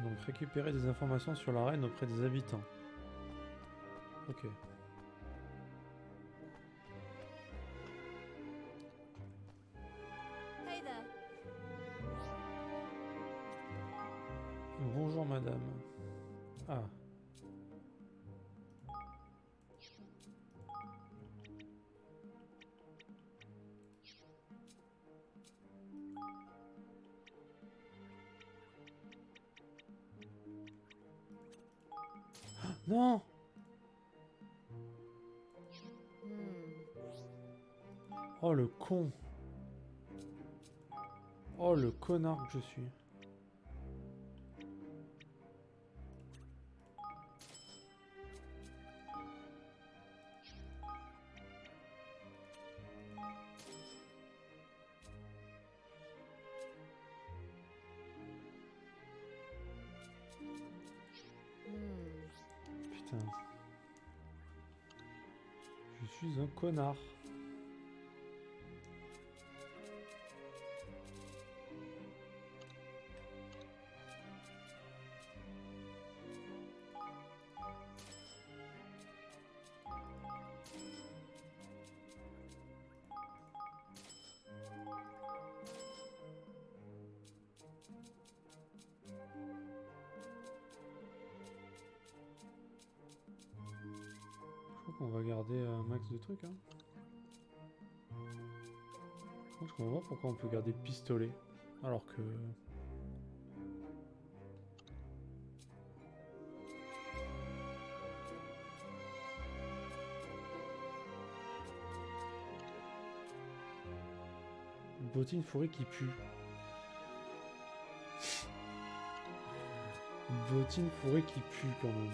Donc récupérer des informations sur la reine auprès des habitants. Ok. Hey there. Bonjour madame. Ah. Non! Oh le con! Oh le connard que je suis. Putain. Je suis un connard. Je crois qu'on va garder un max de trucs. Hein. Je comprends pas pourquoi on peut garder le pistolet. Alors que... Bottine fourrée qui pue. Bottine fourrée qui pue quand même.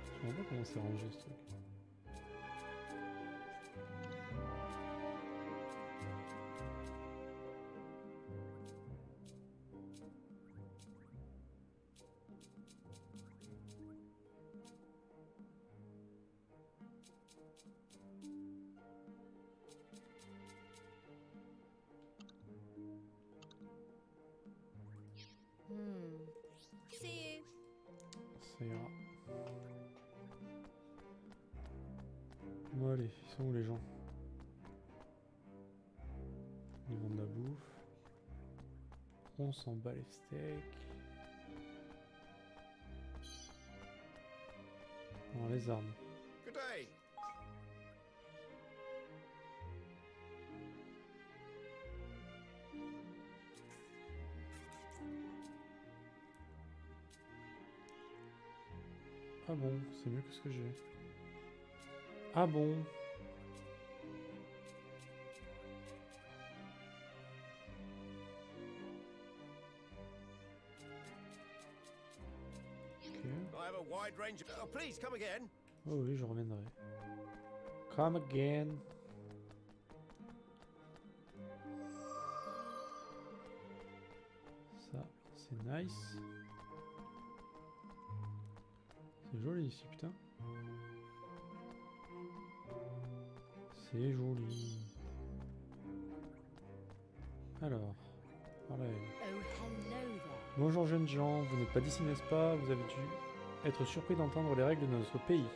Je comprends pas comment c'est rangé ce truc. See you. Ça ira. Bon allez, ils sont où les gens? Ils vendent de la bouffe. On s'en bat les steaks. Alors les armes. Good day. Ah bon, c'est mieux que ce que j'ai. Ah bon? Ok. I have a wide range of... Oh, please, come again. Oh oui, je reviendrai. Come again. Ça, c'est nice. C'est joli ici, putain. C'est joli. Alors, par là elle. Oh, hello there. Bonjour jeunes gens, vous n'êtes pas d'ici n'est-ce pas? Vous avez dû être surpris d'entendre les règles de notre pays.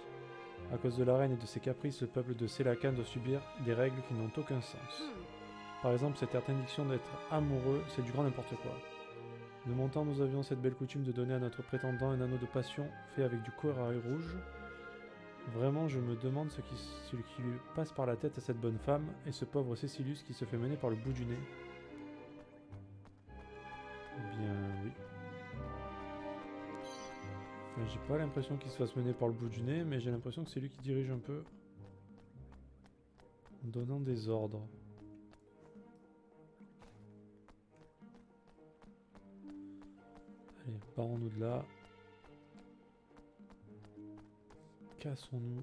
À cause de la reine et de ses caprices, le peuple de Selacan doit subir des règles qui n'ont aucun sens. Par exemple, cette interdiction d'être amoureux, c'est du grand n'importe quoi. De mon temps, nous avions cette belle coutume de donner à notre prétendant un anneau de passion fait avec du corail rouge. Vraiment, je me demande ce qui lui passe par la tête à cette bonne femme et ce pauvre Cécilius qui se fait mener par le bout du nez. Eh bien, oui. Enfin, j'ai pas l'impression qu'il se fasse mener par le bout du nez, mais j'ai l'impression que c'est lui qui dirige un peu en donnant des ordres. Allez, barrons-nous de là. Cassons-nous.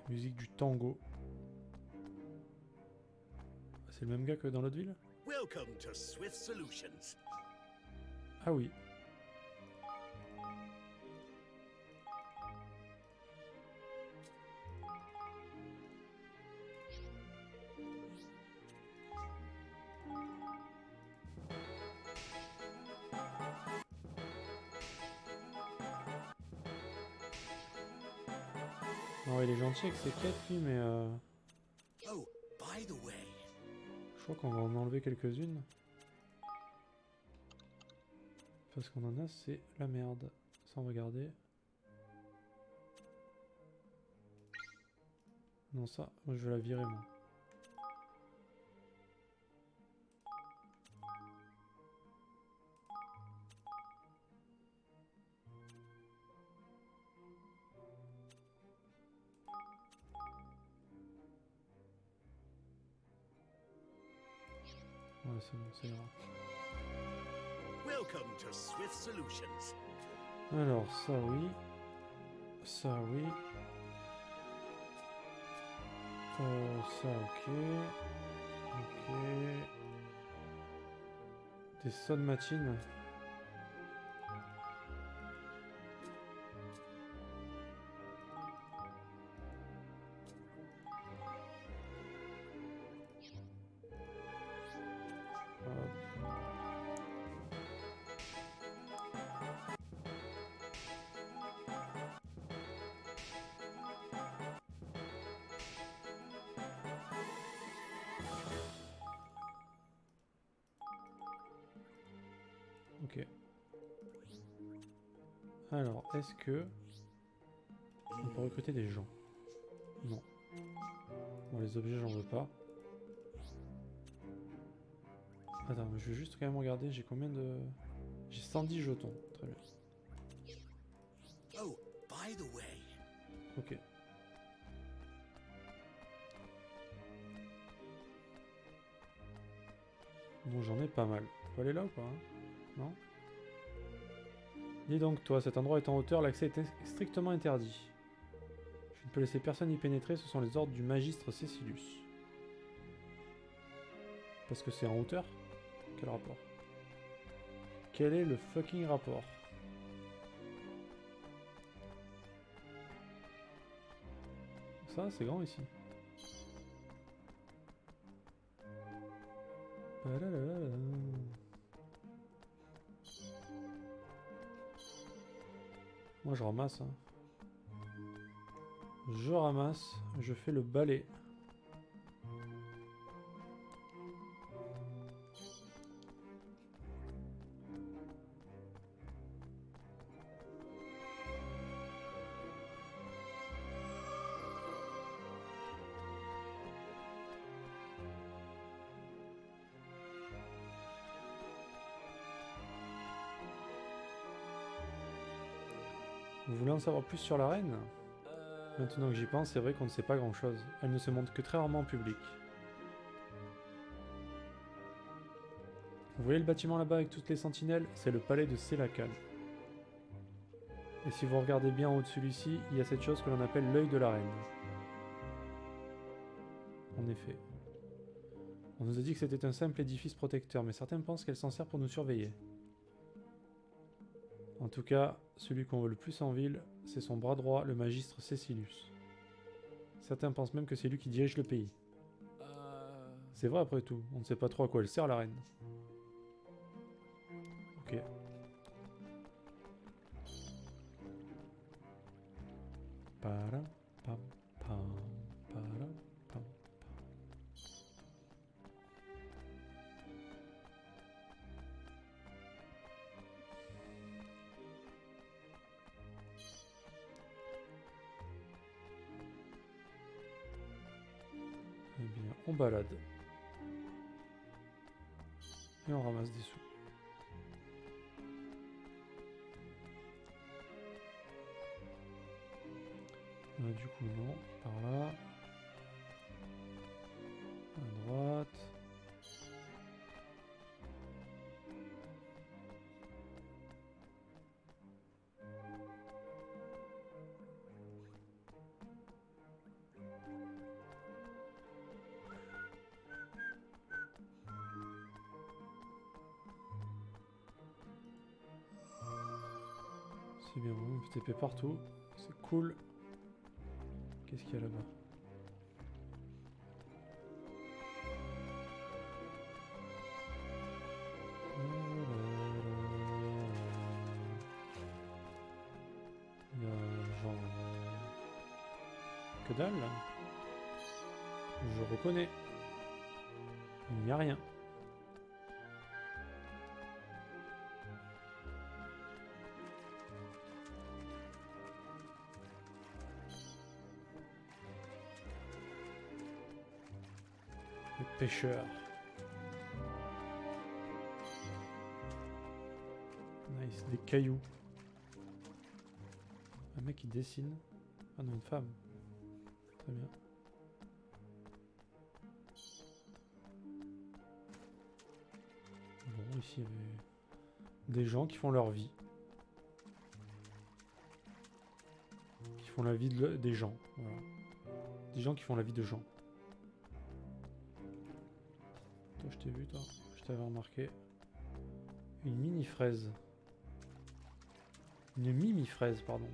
Musique du tango. C'est le même gars que dans l'autre ville? Welcome to Swift Solutions. Ah oui. Non, il est gentil avec ses quêtes, lui, mais Oh, by the way, je crois qu'on va en enlever quelques-unes. Parce qu'on en a, c'est la merde. Sans regarder. Non, ça, moi, je vais la virer, moi. Ouais, c'est bon, c'est grave. welcome to Swift Solutions. Alors, ça oui. Ça oui. Ça ok. Ok. Des sonnes matines. Ok. Alors, est-ce que on peut recruter des gens? Non. Bon, les objets, j'en veux pas. Attends, mais je vais juste quand même regarder, j'ai combien de... J'ai 110 jetons, très bien. Oh, by the way, Ok. Bon, j'en ai pas mal. On peut aller là ou pas, hein? Non? Dis donc, toi, cet endroit est en hauteur, l'accès est strictement interdit. Je ne peux laisser personne y pénétrer, ce sont les ordres du magistre Cecilius. Parce que c'est en hauteur? Quel rapport? Quel est le fucking rapport? Ça, c'est grand ici. Palalalala. Moi je ramasse. Hein. Je ramasse, je fais le balai. Vous voulez en savoir plus sur la reine? Maintenant que j'y pense, c'est vrai qu'on ne sait pas grand chose. Elle ne se montre que très rarement en public. Vous voyez le bâtiment là-bas avec toutes les sentinelles? C'est le palais de Selacan. Et si vous regardez bien en haut de celui-ci, il y a cette chose que l'on appelle l'œil de la reine. En effet. On nous a dit que c'était un simple édifice protecteur, mais certains pensent qu'elle s'en sert pour nous surveiller. En tout cas, celui qu'on voit le plus en ville, c'est son bras droit, le magistre Cecilius. Certains pensent même que c'est lui qui dirige le pays. C'est vrai après tout, on ne sait pas trop à quoi elle sert la reine. Ok. Para, pam, pam, para, pam. Eh bien, on balade. Et on ramasse des sous. Du coup, non. Par là. À droite. C'est bien, on peut TP partout. C'est cool. Qu'est-ce qu'il y a là-bas? Il y a genre... que dalle là. Je reconnais. Il n'y a rien. Le pêcheur. Nice, des cailloux. Un mec qui dessine. Ah non, une femme. Très bien. Bon, ici il y avait des gens qui font leur vie. Qui font la vie des gens. Voilà. Des gens qui font la vie de gens. Toi, je t'ai vu, toi. Je t'avais remarqué. Une mini-fraise. Une mimi-fraise, pardon.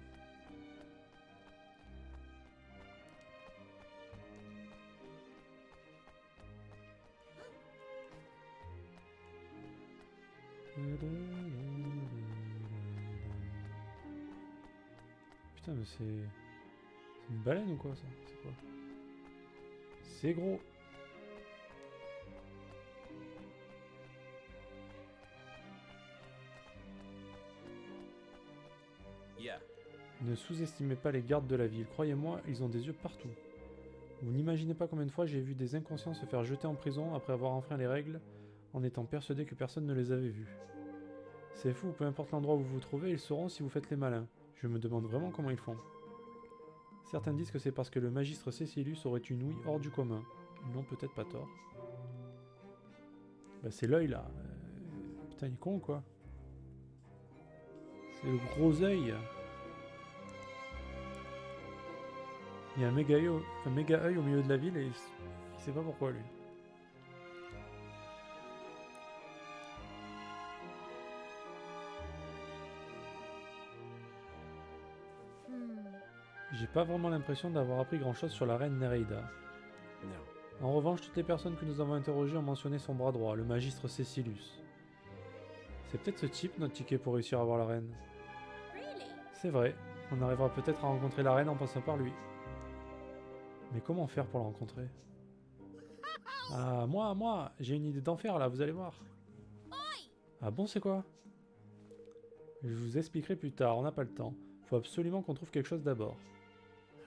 Putain, mais c'est une baleine ou quoi, ça? C'est quoi? C'est gros. Yeah. Ne sous-estimez pas les gardes de la ville. Croyez-moi, ils ont des yeux partout. Vous n'imaginez pas combien de fois j'ai vu des inconscients se faire jeter en prison après avoir enfreint les règles en étant persuadés que personne ne les avait vus. C'est fou, peu importe l'endroit où vous vous trouvez, ils sauront si vous faites les malins. Je me demande vraiment comment ils font. Certains disent que c'est parce que le magistre Cécilius aurait une ouïe hors du commun. Ils n'ont peut-être pas tort. Bah c'est l'œil là. Putain, il est con quoi. C'est le gros œil. Il y a un méga œil au milieu de la ville et il sait pas pourquoi lui. J'ai pas vraiment l'impression d'avoir appris grand chose sur la reine Nereida. No. En revanche, toutes les personnes que nous avons interrogées ont mentionné son bras droit, le magistre Cécilius. C'est peut-être ce type notre ticket pour réussir à voir la reine. Really? C'est vrai, on arrivera peut-être à rencontrer la reine en passant par lui. Mais comment faire pour la rencontrer? Ah, moi, j'ai une idée d'enfer là, vous allez voir. Ah bon, c'est quoi? Je vous expliquerai plus tard, on n'a pas le temps. Faut absolument qu'on trouve quelque chose d'abord.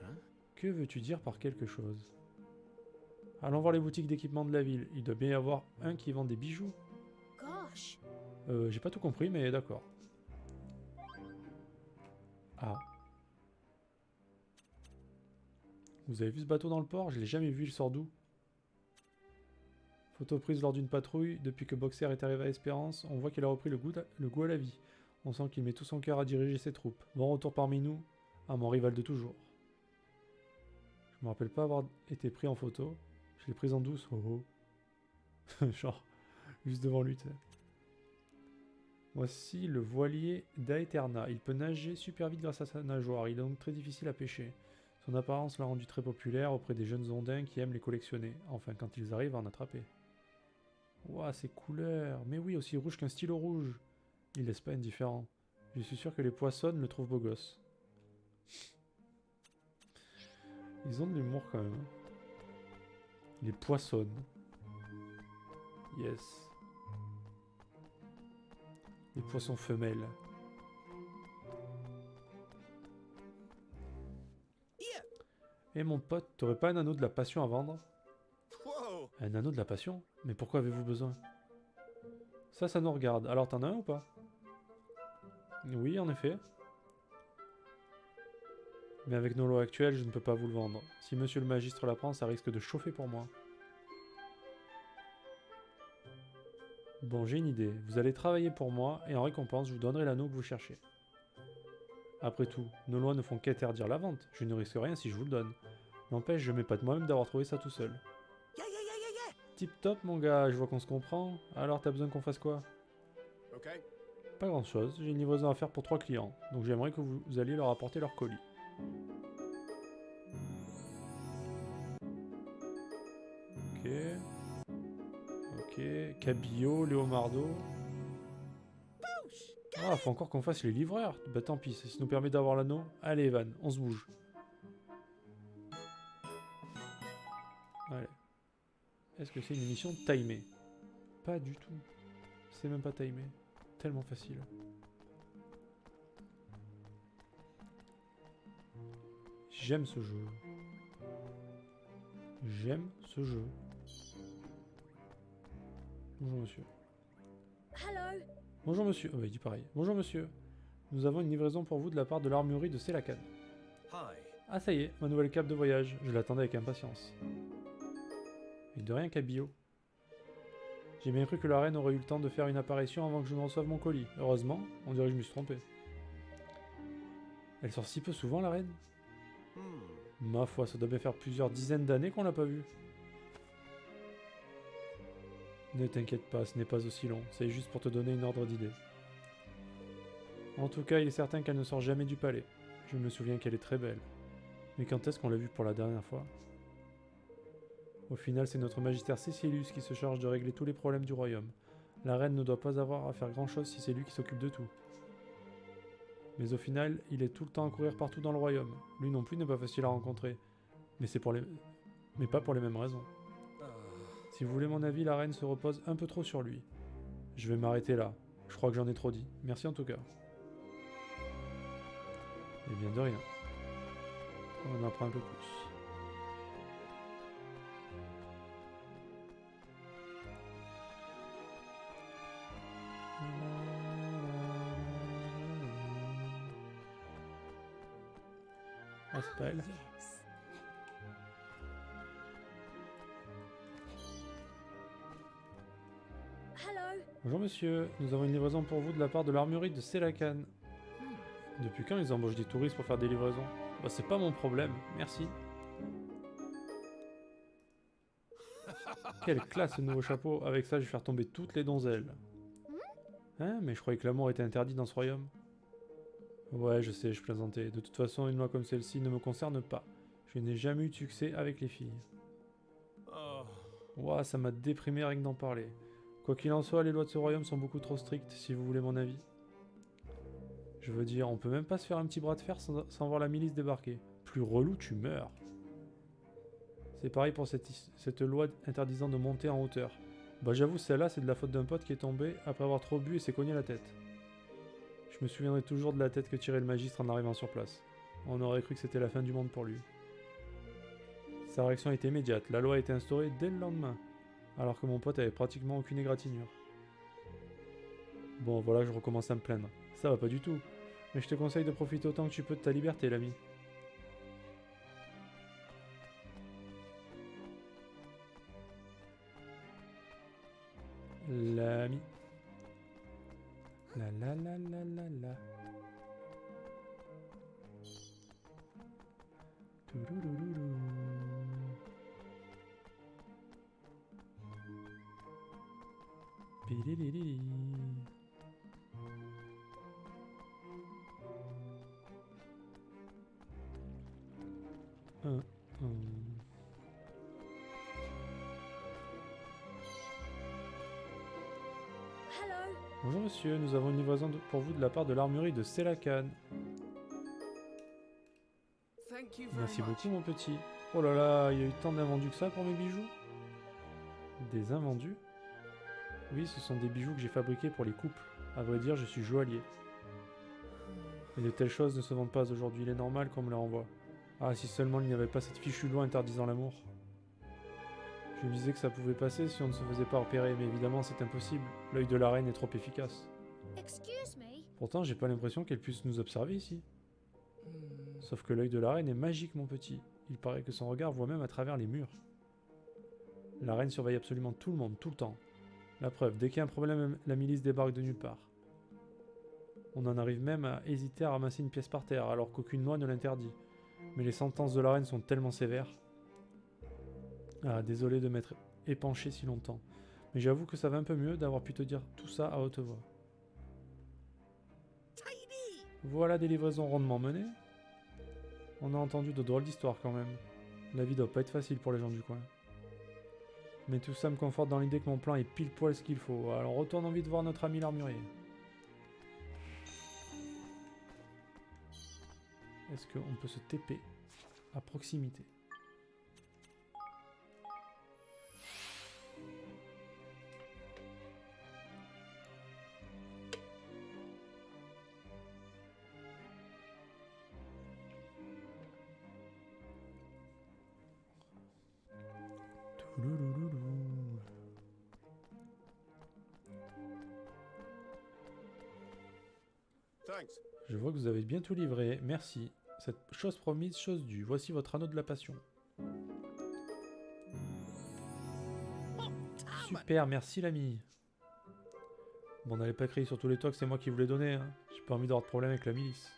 Hein? Que veux-tu dire par quelque chose? Allons voir les boutiques d'équipement de la ville. Il doit bien y avoir un qui vend des bijoux. Gosh. J'ai pas tout compris, mais d'accord. Ah. Vous avez vu ce bateau dans le port? Je l'ai jamais vu, il sort d'où? Photo prise lors d'une patrouille. Depuis que Boxer est arrivé à Espérance, on voit qu'il a repris le goût à la vie. On sent qu'il met tout son cœur à diriger ses troupes. Bon retour parmi nous, à mon rival de toujours. Je me rappelle pas avoir été pris en photo. Je l'ai prise en douce, oh oh. Genre, juste devant lui, tu sais. Voici le voilier d'Aeterna. Il peut nager super vite grâce à sa nageoire. Il est donc très difficile à pêcher. Son apparence l'a rendu très populaire auprès des jeunes ondins qui aiment les collectionner. Enfin, quand ils arrivent à en attraper. Ouah, ces couleurs. Mais oui, aussi rouge qu'un stylo rouge. Il laisse pas indifférent. Je suis sûr que les poissonnes le trouvent beau gosse. Ils ont de l'humour quand même. Les poissonnes. Yes. Les poissons femelles. Yeah. Et mon pote, t'aurais pas un anneau de la passion à vendre? Whoa. Un anneau de la passion? Mais pourquoi avez-vous besoin? Ça nous regarde. Alors t'en as un ou pas? Oui, en effet. Mais avec nos lois actuelles, je ne peux pas vous le vendre. Si monsieur le magistre l'apprend, ça risque de chauffer pour moi. Bon, j'ai une idée. Vous allez travailler pour moi, et en récompense, je vous donnerai l'anneau que vous cherchez. Après tout, nos lois ne font qu'interdire la vente. Je ne risque rien si je vous le donne. N'empêche, je m'épate moi-même d'avoir trouvé ça tout seul. Yeah. Tip top, mon gars, je vois qu'on se comprend. Alors, t'as besoin qu'on fasse quoi? Okay. Pas grand chose, j'ai une livraison à faire pour 3 clients, donc j'aimerais que vous alliez leur apporter leur colis. Ok. Ok, Cabillaud, Léomardo. Ah, faut encore qu'on fasse les livreurs. Bah tant pis, ça nous permet d'avoir l'anneau. Allez Evan, on se bouge. Allez. Est-ce que c'est une émission timée? Pas du tout. C'est même pas timé. Tellement facile. J'aime ce jeu. J'aime ce jeu. Bonjour monsieur. Hello. Bonjour monsieur. Oh bah il dit pareil. Bonjour monsieur. Nous avons une livraison pour vous de la part de l'armurerie de Selacan. Hi. Ah ça y est, ma nouvelle cape de voyage. Je l'attendais avec impatience. Et de rien Cabillaud. J'ai bien cru que la reine aurait eu le temps de faire une apparition avant que je ne reçoive mon colis. Heureusement, on dirait que je me suis trompé. Elle sort si peu souvent la reine? Ma foi, ça doit bien faire plusieurs dizaines d'années qu'on l'a pas vue. Ne t'inquiète pas, ce n'est pas aussi long, c'est juste pour te donner une ordre d'idée. En tout cas, il est certain qu'elle ne sort jamais du palais. Je me souviens qu'elle est très belle. Mais quand est-ce qu'on l'a vue pour la dernière fois? Au final, c'est notre magistère Cécilius qui se charge de régler tous les problèmes du royaume. La reine ne doit pas avoir à faire grand-chose si c'est lui qui s'occupe de tout. Mais au final, il est tout le temps à courir partout dans le royaume. Lui non plus n'est pas facile à rencontrer. Mais pas pour les mêmes raisons. Si vous voulez mon avis, la reine se repose un peu trop sur lui. Je vais m'arrêter là. Je crois que j'en ai trop dit. Merci en tout cas. Et bien de rien. On en apprend un peu plus. Ah, c'est pas elle. Yes. Hello. Bonjour monsieur, nous avons une livraison pour vous de la part de l'armurerie de Selacan. Depuis quand ils embauchent des touristes pour faire des livraisons? Bah c'est pas mon problème, merci. Quelle classe ce nouveau chapeau, avec ça je vais faire tomber toutes les donzelles. Hein, mais je croyais que l'amour était interdit dans ce royaume. Ouais, je sais, je plaisantais. De toute façon, une loi comme celle-ci ne me concerne pas. Je n'ai jamais eu de succès avec les filles. Ouah, ça m'a déprimé rien que d'en parler. Quoi qu'il en soit, les lois de ce royaume sont beaucoup trop strictes, si vous voulez mon avis. Je veux dire, on peut même pas se faire un petit bras de fer sans voir la milice débarquer. Plus relou, tu meurs. C'est pareil pour cette loi interdisant de monter en hauteur. Bah j'avoue, celle-là, c'est de la faute d'un pote qui est tombé après avoir trop bu et s'est cogné la tête. Je me souviendrai toujours de la tête que tirait le magistre en arrivant sur place. On aurait cru que c'était la fin du monde pour lui. Sa réaction a été immédiate, la loi a été instaurée dès le lendemain, alors que mon pote avait pratiquement aucune égratignure. Bon, voilà, je recommence à me plaindre. Ça va pas du tout, mais je te conseille de profiter autant que tu peux de ta liberté, l'ami. L'ami. La la la la la la. Toulouloulou. Pililili. Un. Hello. Bonjour monsieur, nous avons une livraison pour vous de la part de l'armurerie de Selacan. Thank you very Merci much. beaucoup mon petit. Oh là là, il y a eu tant d'invendus que ça pour mes bijoux. Des invendus? Oui, ce sont des bijoux que j'ai fabriqués pour les couples. À vrai dire, je suis joaillier. Mais de telles choses ne se vendent pas aujourd'hui, il est normal qu'on me les renvoie. Ah, si seulement il n'y avait pas cette fichue loi interdisant l'amour. Je me disais que ça pouvait passer si on ne se faisait pas repérer, mais évidemment c'est impossible. L'œil de la reine est trop efficace. Excuse me. Pourtant, j'ai pas l'impression qu'elle puisse nous observer ici. Sauf que l'œil de la reine est magique, mon petit. Il paraît que son regard voit même à travers les murs. La reine surveille absolument tout le monde, tout le temps. La preuve, dès qu'il y a un problème, la milice débarque de nulle part. On en arrive même à hésiter à ramasser une pièce par terre, alors qu'aucune loi ne l'interdit. Mais les sentences de la reine sont tellement sévères. Ah, désolé de m'être épanché si longtemps. Mais j'avoue que ça va un peu mieux d'avoir pu te dire tout ça à haute voix. Voilà des livraisons rondement menées. On a entendu de drôles d'histoires quand même. La vie doit pas être facile pour les gens du coin. Mais tout ça me conforte dans l'idée que mon plan est pile poil ce qu'il faut. Alors retournons vite voir notre ami l'armurier. Est-ce qu'on peut se TP à proximité? Thanks. Je vois que vous avez bien tout livré, merci. Cette chose promise, chose due. Voici votre anneau de la passion. Super, merci l'ami. Bon, n'allez pas crier sur tous les toits que c'est moi qui vous l'ai donné. Hein. J'ai pas envie d'avoir de problème avec la milice.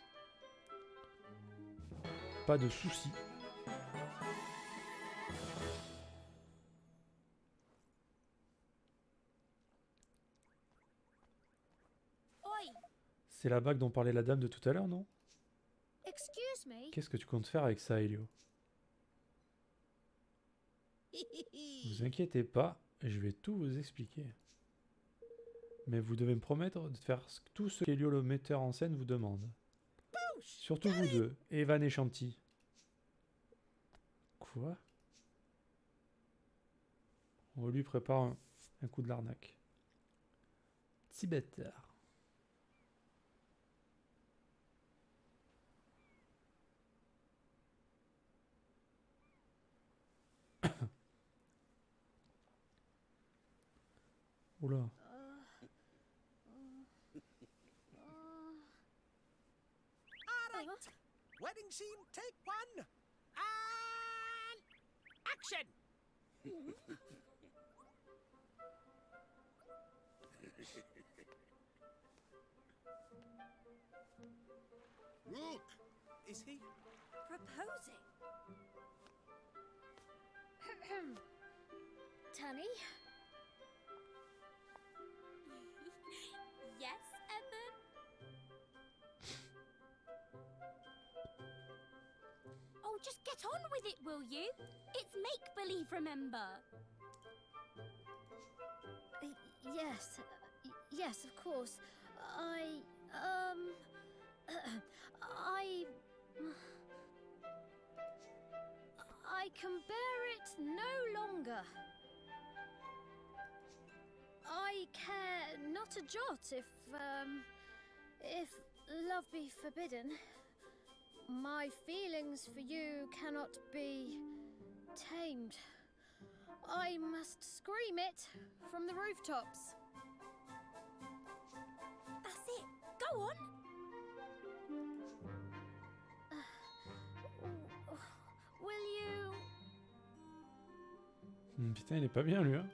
Pas de soucis. Oi! C'est la bague dont parlait la dame de tout à l'heure, non? Excuse me? Qu'est-ce que tu comptes faire avec ça, Elio? Vous inquiétez pas, je vais tout vous expliquer. Mais vous devez me promettre de faire tout ce qu'Elio le metteur en scène vous demande. Surtout vous deux, Evan et Shanti. Quoi? On lui prépare un coup de l'arnaque. Petit bâtard. Oula. Alright. Wedding scene, take one. And action. Look. Is he? Proposing? Tunny? Yes, Evan? Oh, just get on with it, will you? It's make-believe, remember? Yes. Yes, of course. I can bear it no longer. I care not a jot if love be forbidden. My feelings for you cannot be tamed. I must scream it from the rooftops. That's it. Go on. Will you... Putain, il est pas bien lui, hein.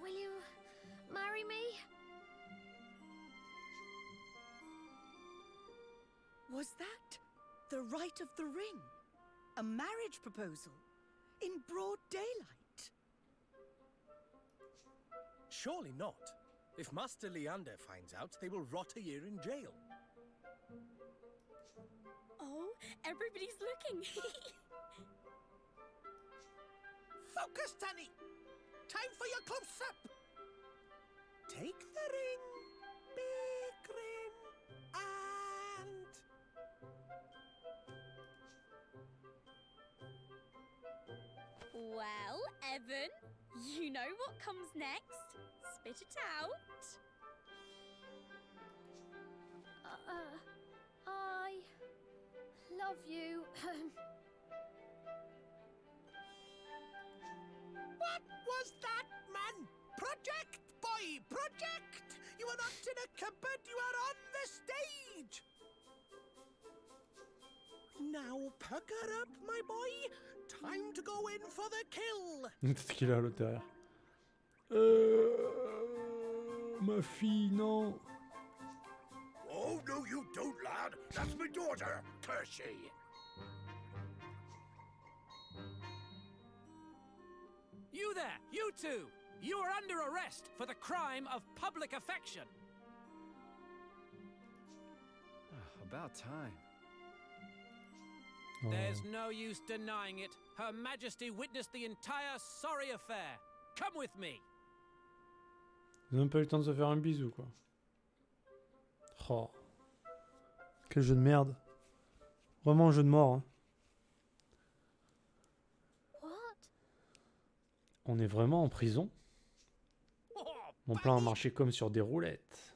Will you marry me? Was that the rite of the ring? A marriage proposal? In broad daylight? Surely not. If Master Leander finds out, they will rot a year in jail. Oh, everybody's looking. Focus, Danny! Time for your close-up! Take the ring, big ring, and... Well, Evan, you know what comes next. Spit it out. I love you. What was that, man? Project, boy, project! You are not in a cupboard, you are on the stage! Now pucker up, my boy. Time to go in for the kill. Qu'est-ce qu'il a à l'intérieur? Ma fille, non. Oh, no, you don't, lad. That's my daughter, Kershey. You there, you two! You are under arrest for the crime of public affection. About time. Oh. There's no use denying it. Her Majesty witnessed the entire sorry affair. Come with me. Ils ont même pas eu le temps de se faire un bisou, quoi. Oh. Quel jeu de merde. Vraiment un jeu de mort. Hein. What? On est vraiment en prison? Oh, Mon plan a marché comme sur des roulettes.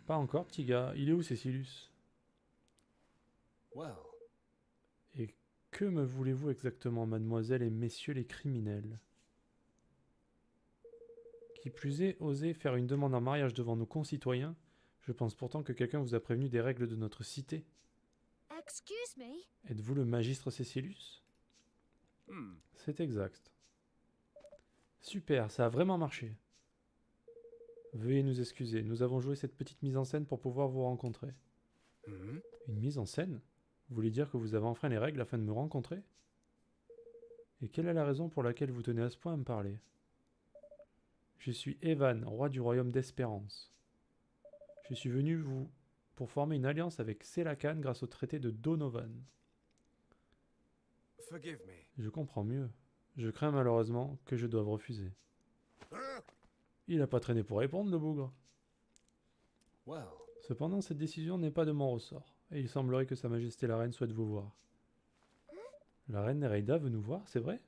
Pas encore, petit gars. Il est où, Cécilus? Well, Et que me voulez-vous exactement, mademoiselle et messieurs les criminels? Qui plus est, oser faire une demande en mariage devant nos concitoyens? Je pense pourtant que quelqu'un vous a prévenu des règles de notre cité. Excuse me? Êtes-vous le magistre Cécilus? C'est exact. Super, ça a vraiment marché. Veuillez nous excuser, nous avons joué cette petite mise en scène pour pouvoir vous rencontrer. Une mise en scène? Vous voulez dire que vous avez enfreint les règles afin de me rencontrer? Et quelle est la raison pour laquelle vous tenez à ce point à me parler? Je suis Evan, roi du royaume d'Espérance. Je suis venu pour former une alliance avec Selacan grâce au traité de Donovan. forgive me. Je comprends mieux. Je crains malheureusement que je doive refuser. Il n'a pas traîné pour répondre, le bougre. Well, Cependant, cette décision n'est pas de mon ressort, et il semblerait que Sa Majesté la Reine souhaite vous voir. La Reine Nereida veut nous voir, c'est vrai?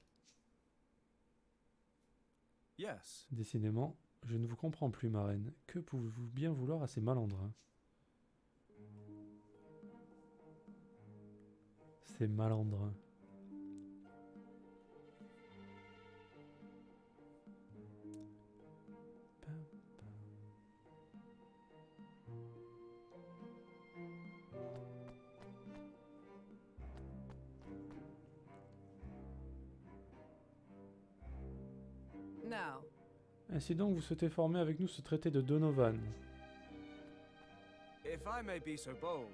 yes. Décidément, je ne vous comprends plus, ma reine. Que pouvez-vous bien vouloir à ces malandrins? Ces malandrins. Now, Ainsi donc, vous souhaitez former avec nous ce traité de Donovan. If I may be so bold,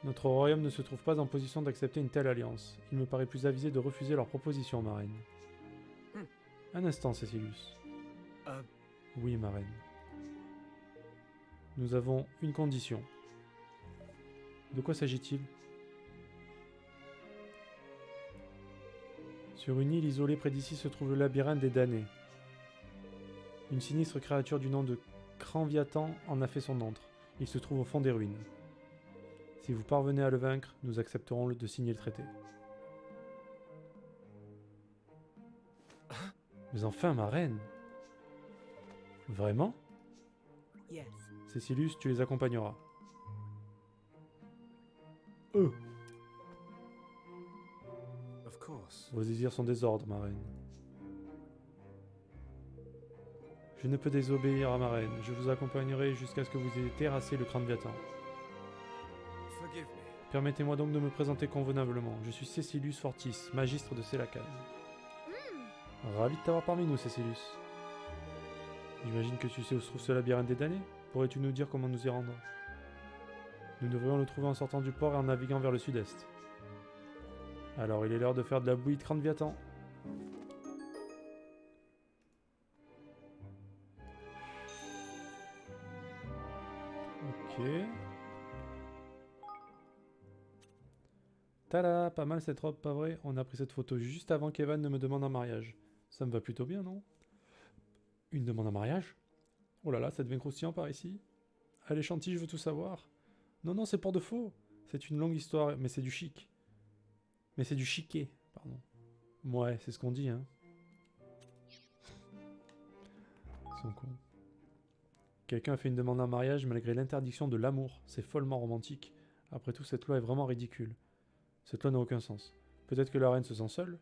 Notre royaume ne se trouve pas en position d'accepter une telle alliance. Il me paraît plus avisé de refuser leur proposition, ma reine. Un instant, Cécilus. Oui, ma reine. Nous avons une condition. De quoi s'agit-il? Sur une île isolée près d'ici se trouve le labyrinthe des damnés. Une sinistre créature du nom de Cranviatan en a fait son antre. Il se trouve au fond des ruines. Si vous parvenez à le vaincre, nous accepterons de signer le traité. Mais enfin, ma reine! Vraiment? yes. Cécilus, tu les accompagneras. of course. Vos désirs sont des ordres, ma reine. Je ne peux désobéir à ma reine. Je vous accompagnerai jusqu'à ce que vous ayez terrassé le Cranviatan. Forgive me. Permettez-moi donc de me présenter convenablement. Je suis Cécilus Fortis, magistre de Selacan. Ravi de t'avoir parmi nous, Cécilus. J'imagine que tu sais où se trouve ce labyrinthe des damnés. Pourrais-tu nous dire comment nous y rendre? Nous devrions le trouver en sortant du port et en naviguant vers le sud-est. Alors il est l'heure de faire de la bouillie de Cranviatan. Ok. Tada, pas mal cette robe, pas vrai? On a pris cette photo juste avant qu'Evan ne me demande en mariage. Ça me va plutôt bien, non? Une demande en mariage? Oh là là, ça devient croustillant par ici. Allez, Chanty, je veux tout savoir. Non, non, c'est pour de faux. C'est une longue histoire, mais c'est du chic. Mais c'est du chiquet, pardon. Ouais, c'est ce qu'on dit, hein. Ils sont cons. Quelqu'un a fait une demande en mariage malgré l'interdiction de l'amour. C'est follement romantique. Après tout, cette loi est vraiment ridicule. Cette loi n'a aucun sens. Peut-être que la reine se sent seule?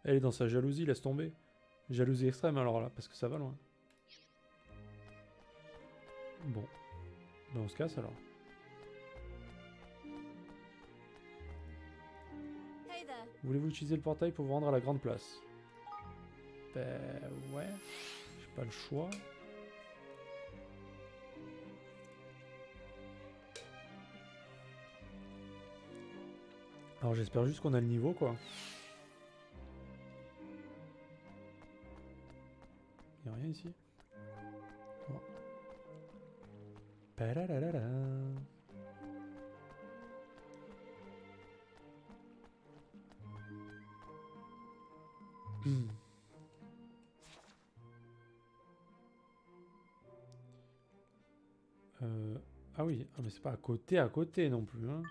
Elle est dans sa jalousie, laisse tomber. Jalousie extrême alors là, parce que ça va loin. Bon. Ben on se casse alors. Hey there. Voulez-vous utiliser le portail pour vous rendre à la grande place? Ben ouais. J'ai pas le choix. Alors j'espère juste qu'on a le niveau quoi. Il n'y a rien ici. Oh. Palalalala. Hmm. Ah oui, ah mais c'est pas à côté non plus, hein.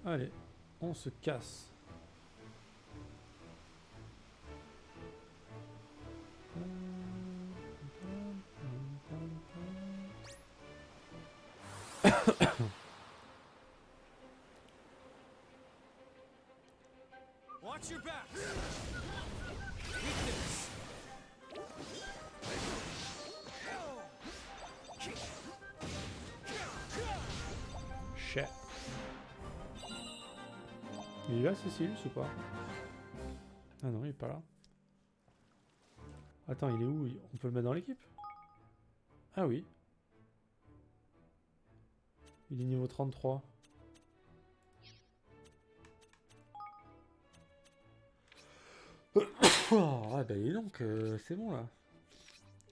Allez, on se casse. Watch your back. Weakness. Shit. Il est là, Cécilius, ou pas? Ah non, il est pas là. Attends, il est où? On peut le mettre dans l'équipe? Ah oui. Il est niveau 33. Ah bah et donc, c'est bon là.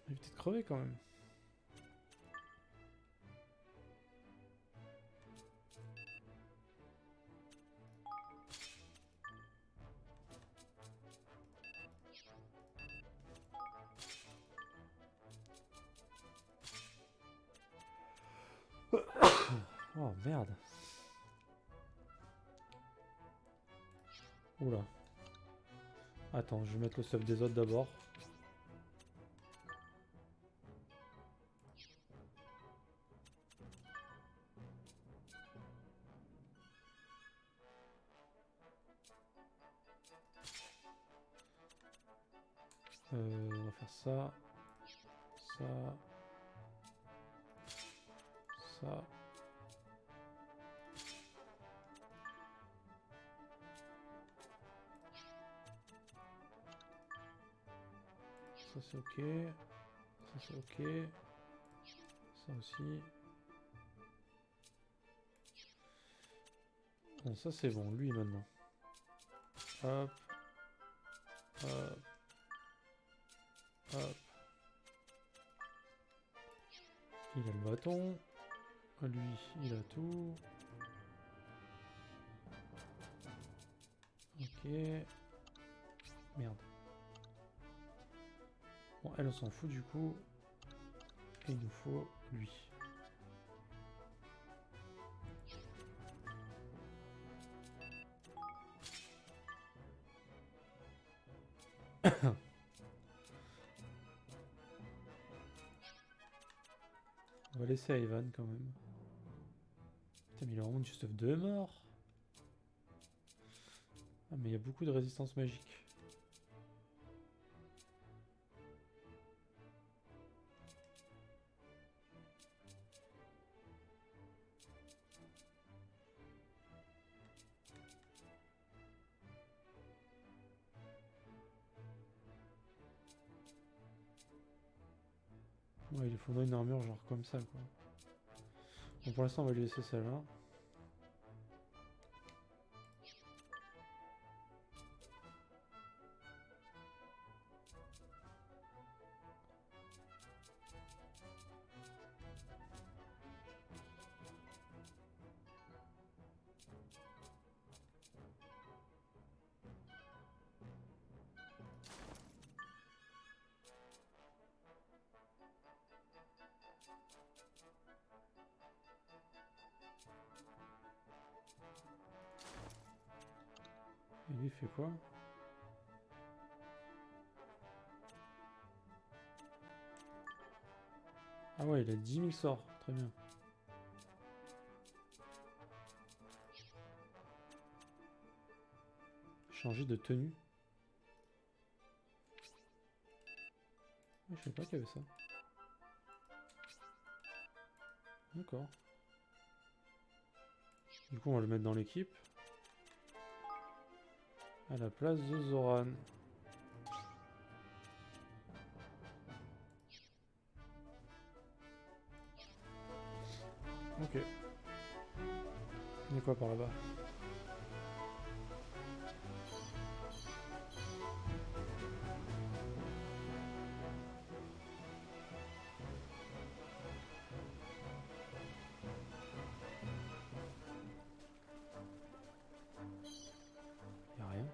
Il est peut-être crevé quand même. Oh merde. Oula. Attends, je vais mettre le stuff des autres d'abord. On va faire ça. Ça. Ça. Ça c'est ok. Ça c'est ok. Ça aussi. Bon, ça c'est bon, lui maintenant. Hop. Hop. Hop. Il a le bâton. Lui, il a tout. Ok. Merde. Bon, elle, on s'en fout du coup. Et il nous faut lui. On va laisser Ivan quand même. Putain, mais il a vraiment du stuff de mort. Ah, mais il y a beaucoup de résistance magique. Ouais, il faudrait une armure genre comme ça quoi. Bon, pour l'instant on va lui laisser celle-là. Et lui il fait quoi? Ah ouais, il a 10 000 sorts, très bien. Changer de tenue. Ah, je savais pas qu'il y avait ça. D'accord. Du coup on va le mettre dans l'équipe. À la place de Zoran. Ok. Il y a quoi par là-bas? Y a rien.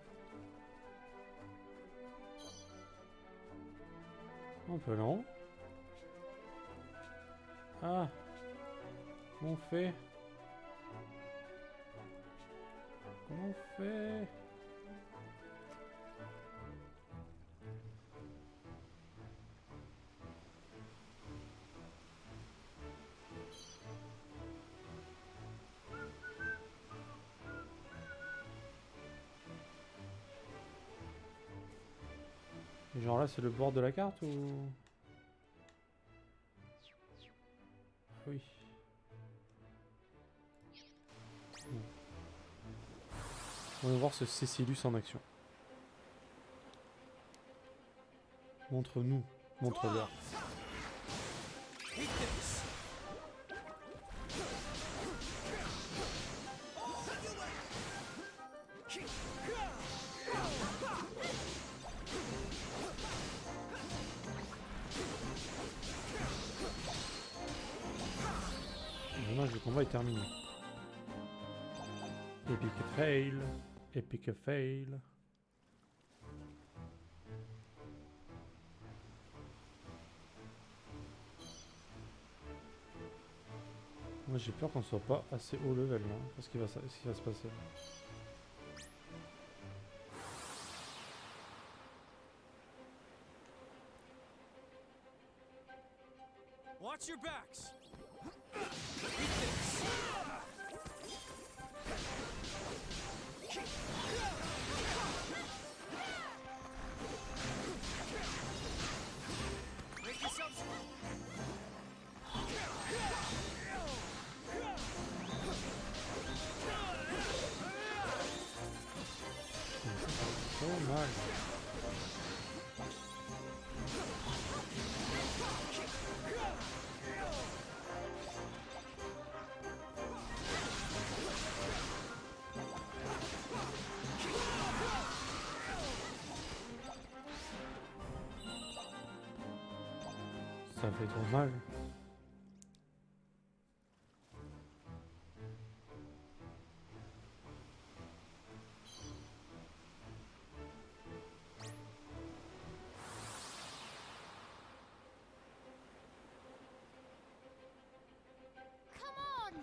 On peut aller en haut. Ah. Comment on fait? Comment on fait? Et genre là c'est le bord de la carte ou... Oui. Bon. On va voir ce Cécilus en action. Montre-nous, montre-leur. Dommage, le combat est terminé. Epic fail. Epic fail. Moi j'ai peur qu'on soit pas assez haut level là, parce qu'il va, ce qui va se passer. Watch your backs. Oh mal. Ça fait trop mal. Come on!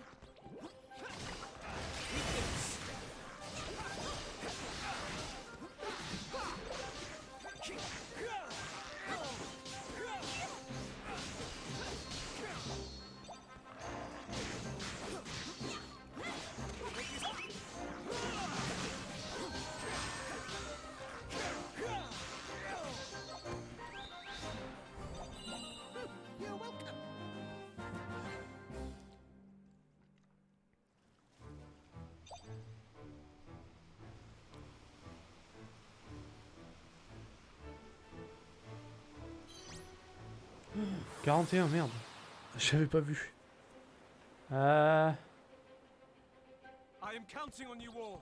You're welcome. Oh, 41, merde. J'avais pas vu. I am counting on you all.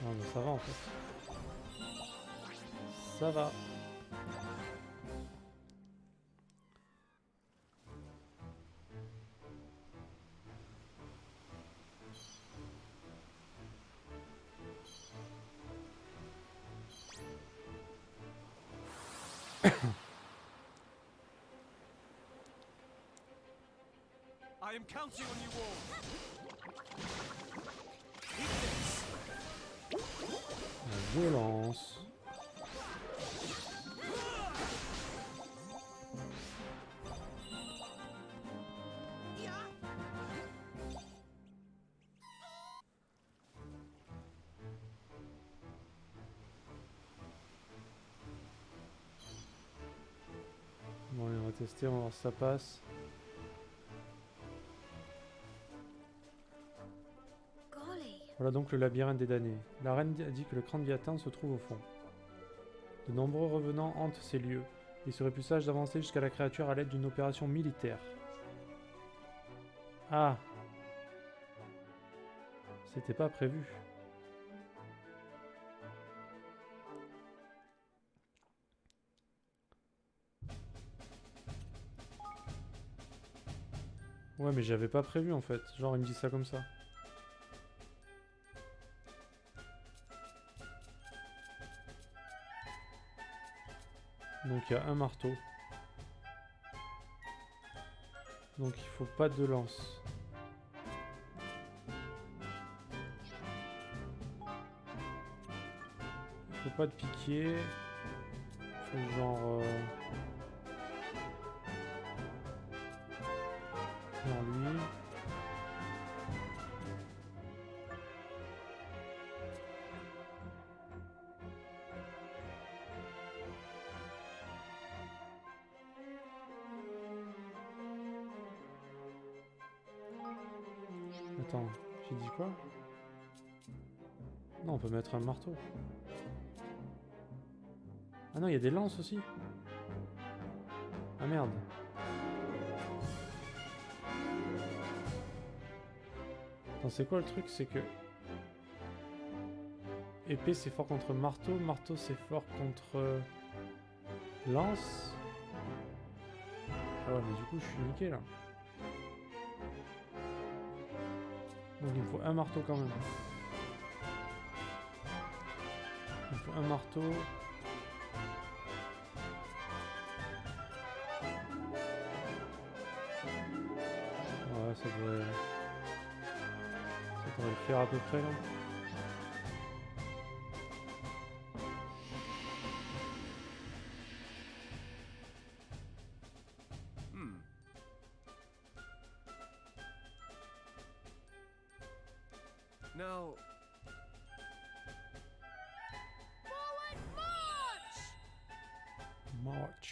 Non mais ça va en fait. Ça va. I am counting on you all. La violence. Bon, allez, on va tester, on va voir si ça passe. Golly. Voilà donc le labyrinthe des damnés. La reine a dit que le crâne Viatan se trouve au fond. De nombreux revenants hantent ces lieux. Il serait plus sage d'avancer jusqu'à la créature à l'aide d'une opération militaire. Ah! C'était pas prévu. Ouais, mais j'avais pas prévu en fait. Genre, il me dit ça comme ça. Donc il y a un marteau. Donc il faut pas de lance. Il faut pas de piquet. Il faut genre... genre lui. Attends, j'ai dit quoi? Non, on peut mettre un marteau. Ah non, il y a des lances aussi. Ah merde. Attends, c'est quoi le truc? C'est que... épée c'est fort contre marteau, marteau c'est fort contre... lance. Ah ouais, mais du coup je suis niqué là. Donc il me faut un marteau quand même. Il me faut un marteau. Ouais, ça devrait le faire à peu près là. Now, Forward march! March.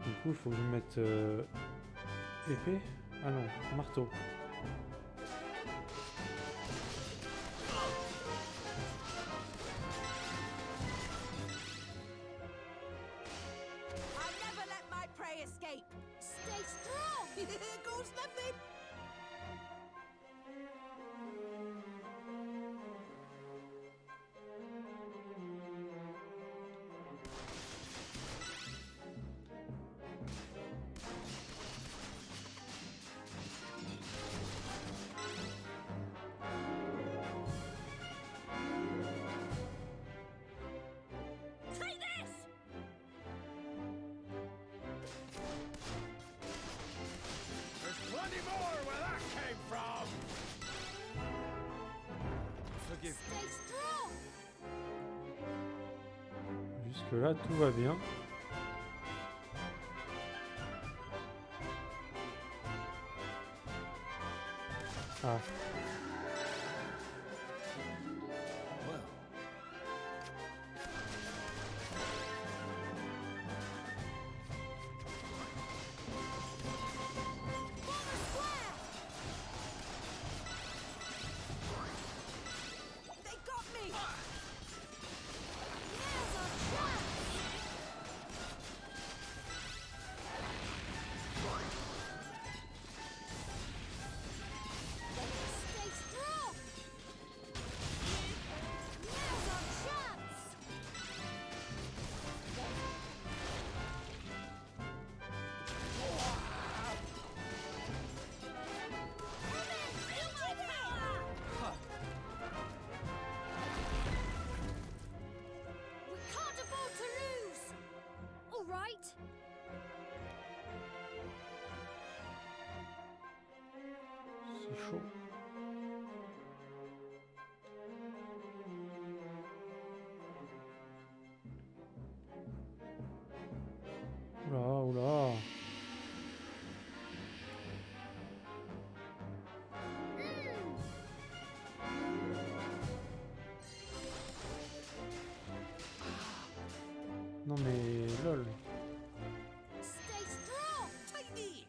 Du coup, il faut que je mette épée. Ah non, marteau. I'll never let my prey escape. Stay strong! Here goes nothing. Take this! there's plenty more where that came from. Forgive me. Stay strong! Jusque là, tout va bien. Ah. Well, They got me. Now's our chance! Stay strong! Now's our chance! Come in! Into power! We can't afford to lose! All right. C'est chaud. Oula, oula. Non mais lol. Stay strong. Tiny!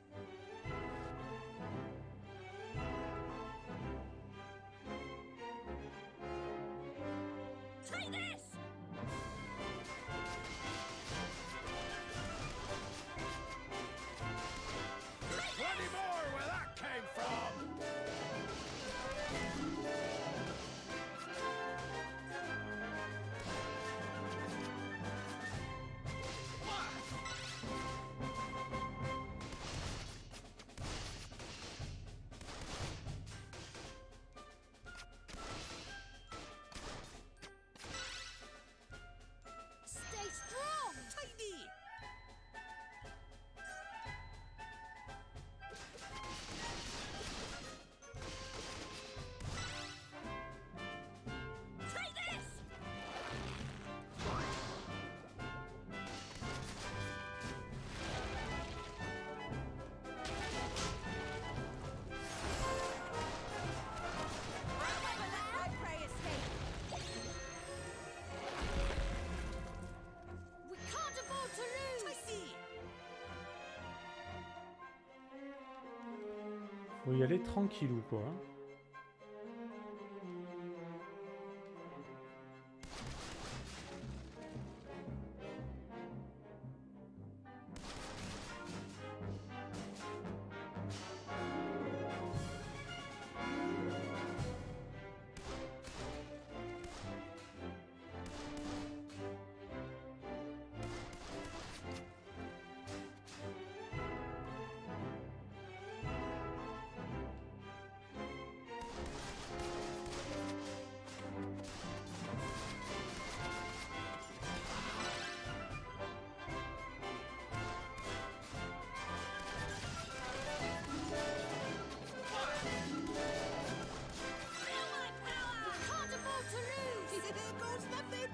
Take this! Plenty more where that came from! Stay strong. Tiny! Take this! I'll never let my prey escape. We can't afford to lose. Tiny! Faut y aller tranquillou quoi. Hein. Feel my power! We can't afford to lose. There goes nothing!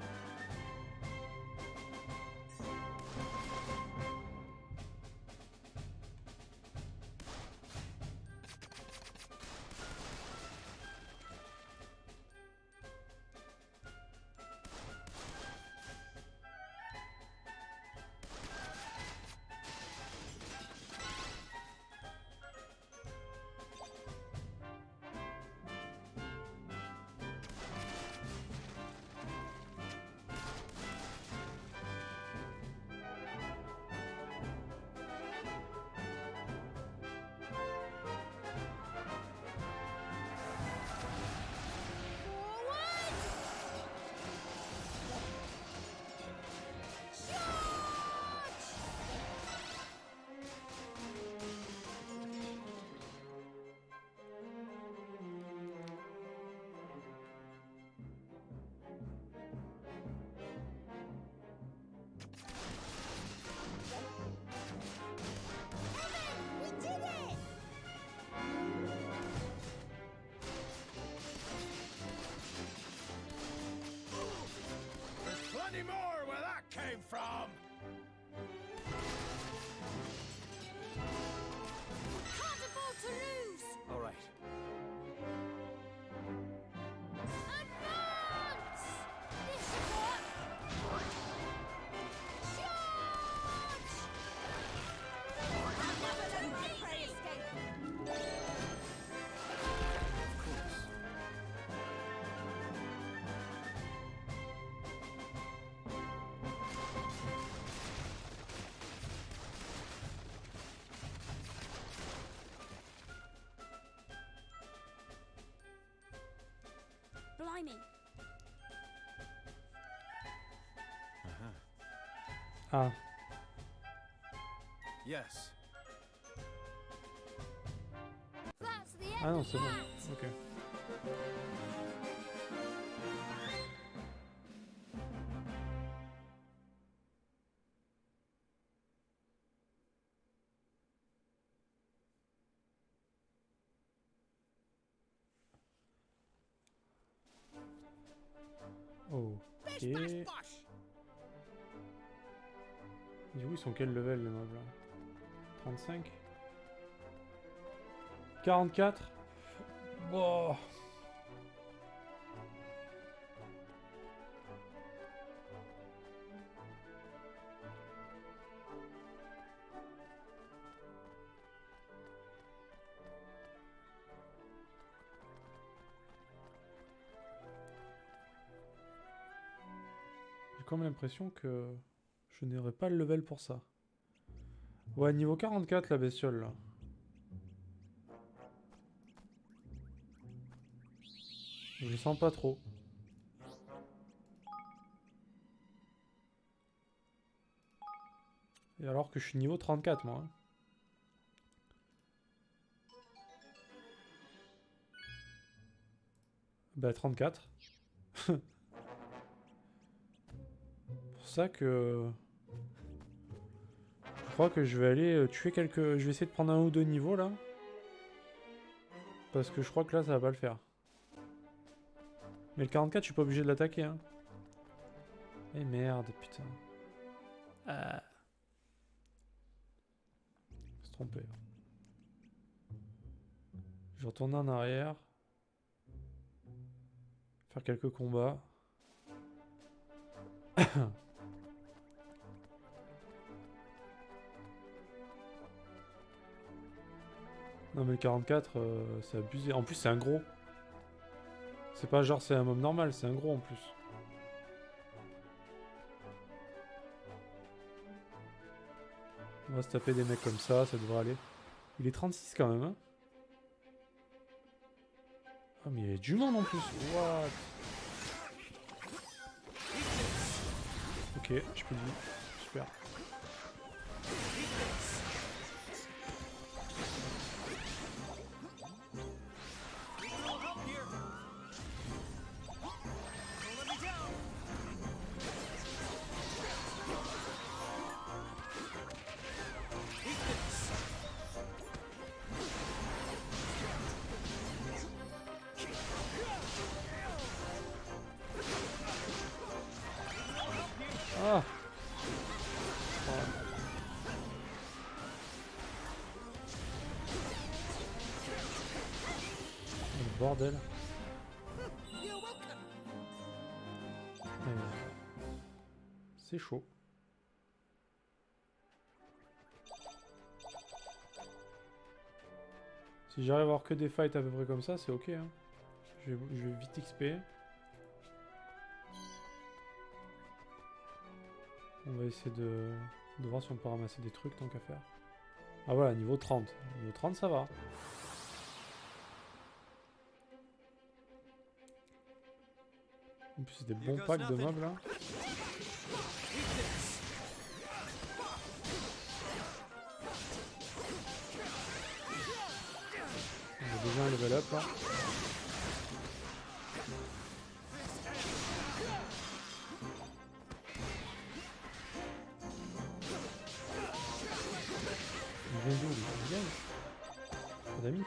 We did it. There's plenty more where that came from! We can't afford to lose. All right. Advance. This should work. Charge. I'll never let my prey escape. Of course. Blimey. Ah, Yes. That's the end ah non of c'est bon. that. Ok. Bish, Ok. bash, bosh! Du coup, ils sont quel level les mobs là 35 44 Wow. comme l'impression que je n'aurai pas le level pour ça. Ouais, niveau 44 la bestiole là. Je le sens pas trop. Et alors que je suis niveau 34 moi. Hein. Bah 34. Pour ça que... Je crois que je vais aller tuer quelques... Je vais essayer de prendre un ou deux niveaux là. Parce que je crois que là ça va pas le faire. Mais le 44 je suis pas obligé de l'attaquer hein. Eh merde putain. Ah. Je me suis trompé. Je vais retourner en arrière. Faire quelques combats. Non mais le 44 c'est abusé. En plus c'est un gros. C'est pas genre c'est un mob normal, c'est un gros en plus. On va se taper des mecs comme ça devrait aller. Il est 36 quand même hein. Ah mais il y a du monde en plus. What? Ok, je peux le dire. Super. Ah. Le bordel. C'est chaud. Si j'arrive à avoir que des fights à peu près comme ça, c'est ok. Hein. Je vais vite XP. On va essayer de voir si on peut ramasser des trucs tant qu'à faire. Ah voilà, niveau 30. Niveau 30 ça va. En plus c'est des bons packs de mobs là. On a déjà un level up là. Il vient d'où lui? Il vient. Pas d'amis?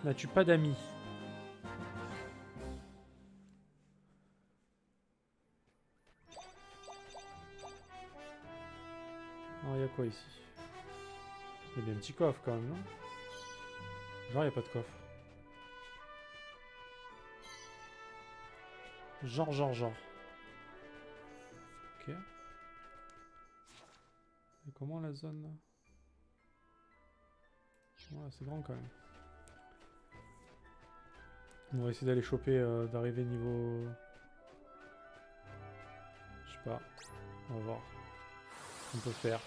N'as-tu pas d'amis? Alors, il y a quoi ici? Il y a bien un petit coffre quand même, non? Genre, il n'y a pas de coffre. Genre. Ok. Et comment la zone là? Ouais, c'est grand quand même. On va essayer d'aller choper, d'arriver niveau... Je sais pas. On va voir ce qu'on peut faire.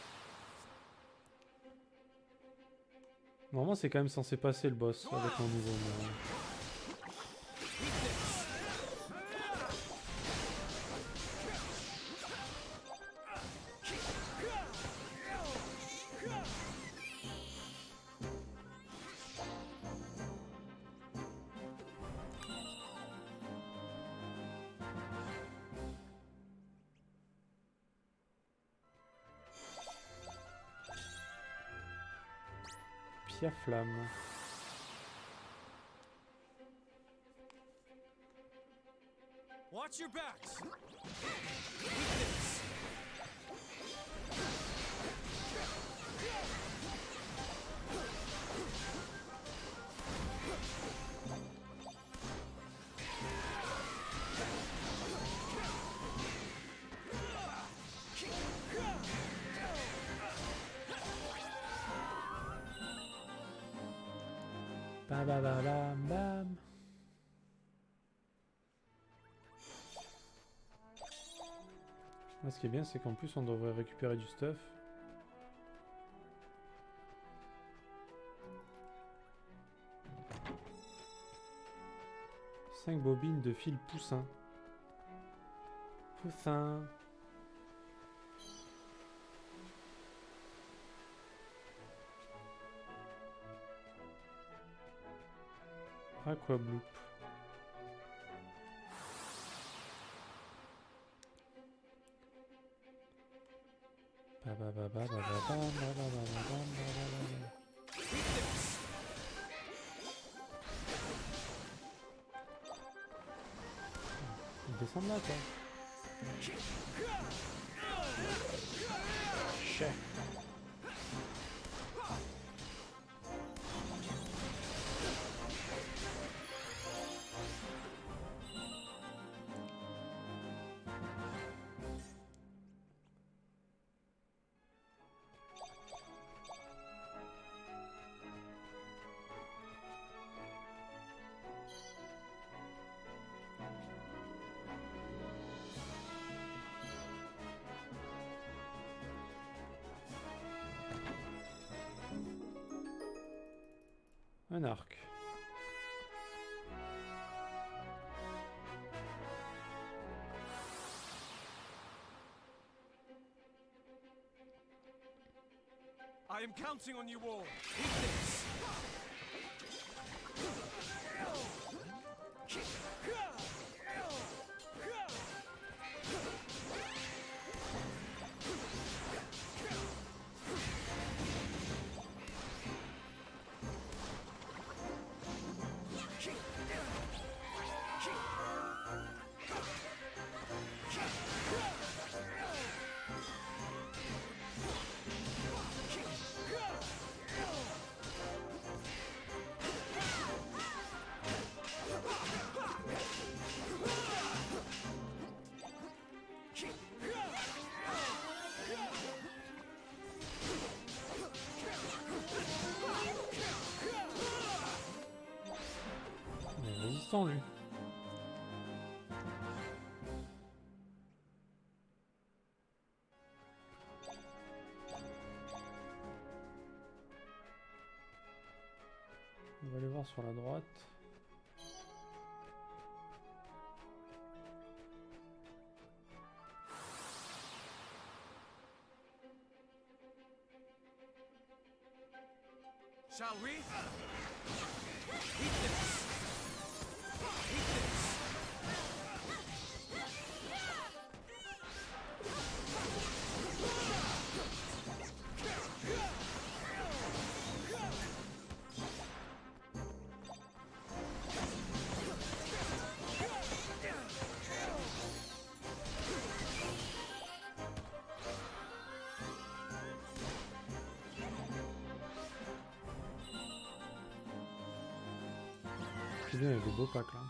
Normalement c'est quand même censé passer le boss avec mon niveau. Mais... Flamme. Watch your backs. Bam. Ah, ce qui est bien, c'est qu'en plus, on devrait récupérer du stuff. Cinq bobines de fil poussin. Poussin. Aquabloop. Ils descendent là quoi. Chef. Un arc. I am counting on you all. Il est résistant lui. On va aller voir sur la droite. Shall we? C'est bien, il y a des beaux packs là.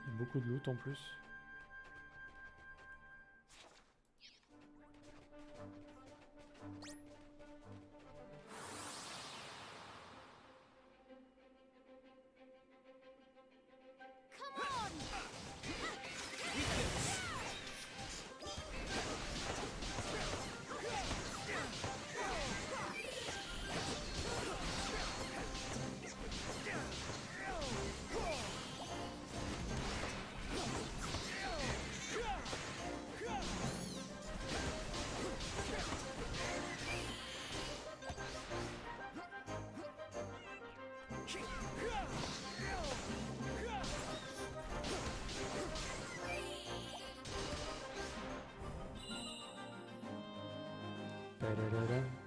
Il y a beaucoup de loot en plus. Come on! Ta-da-da-da.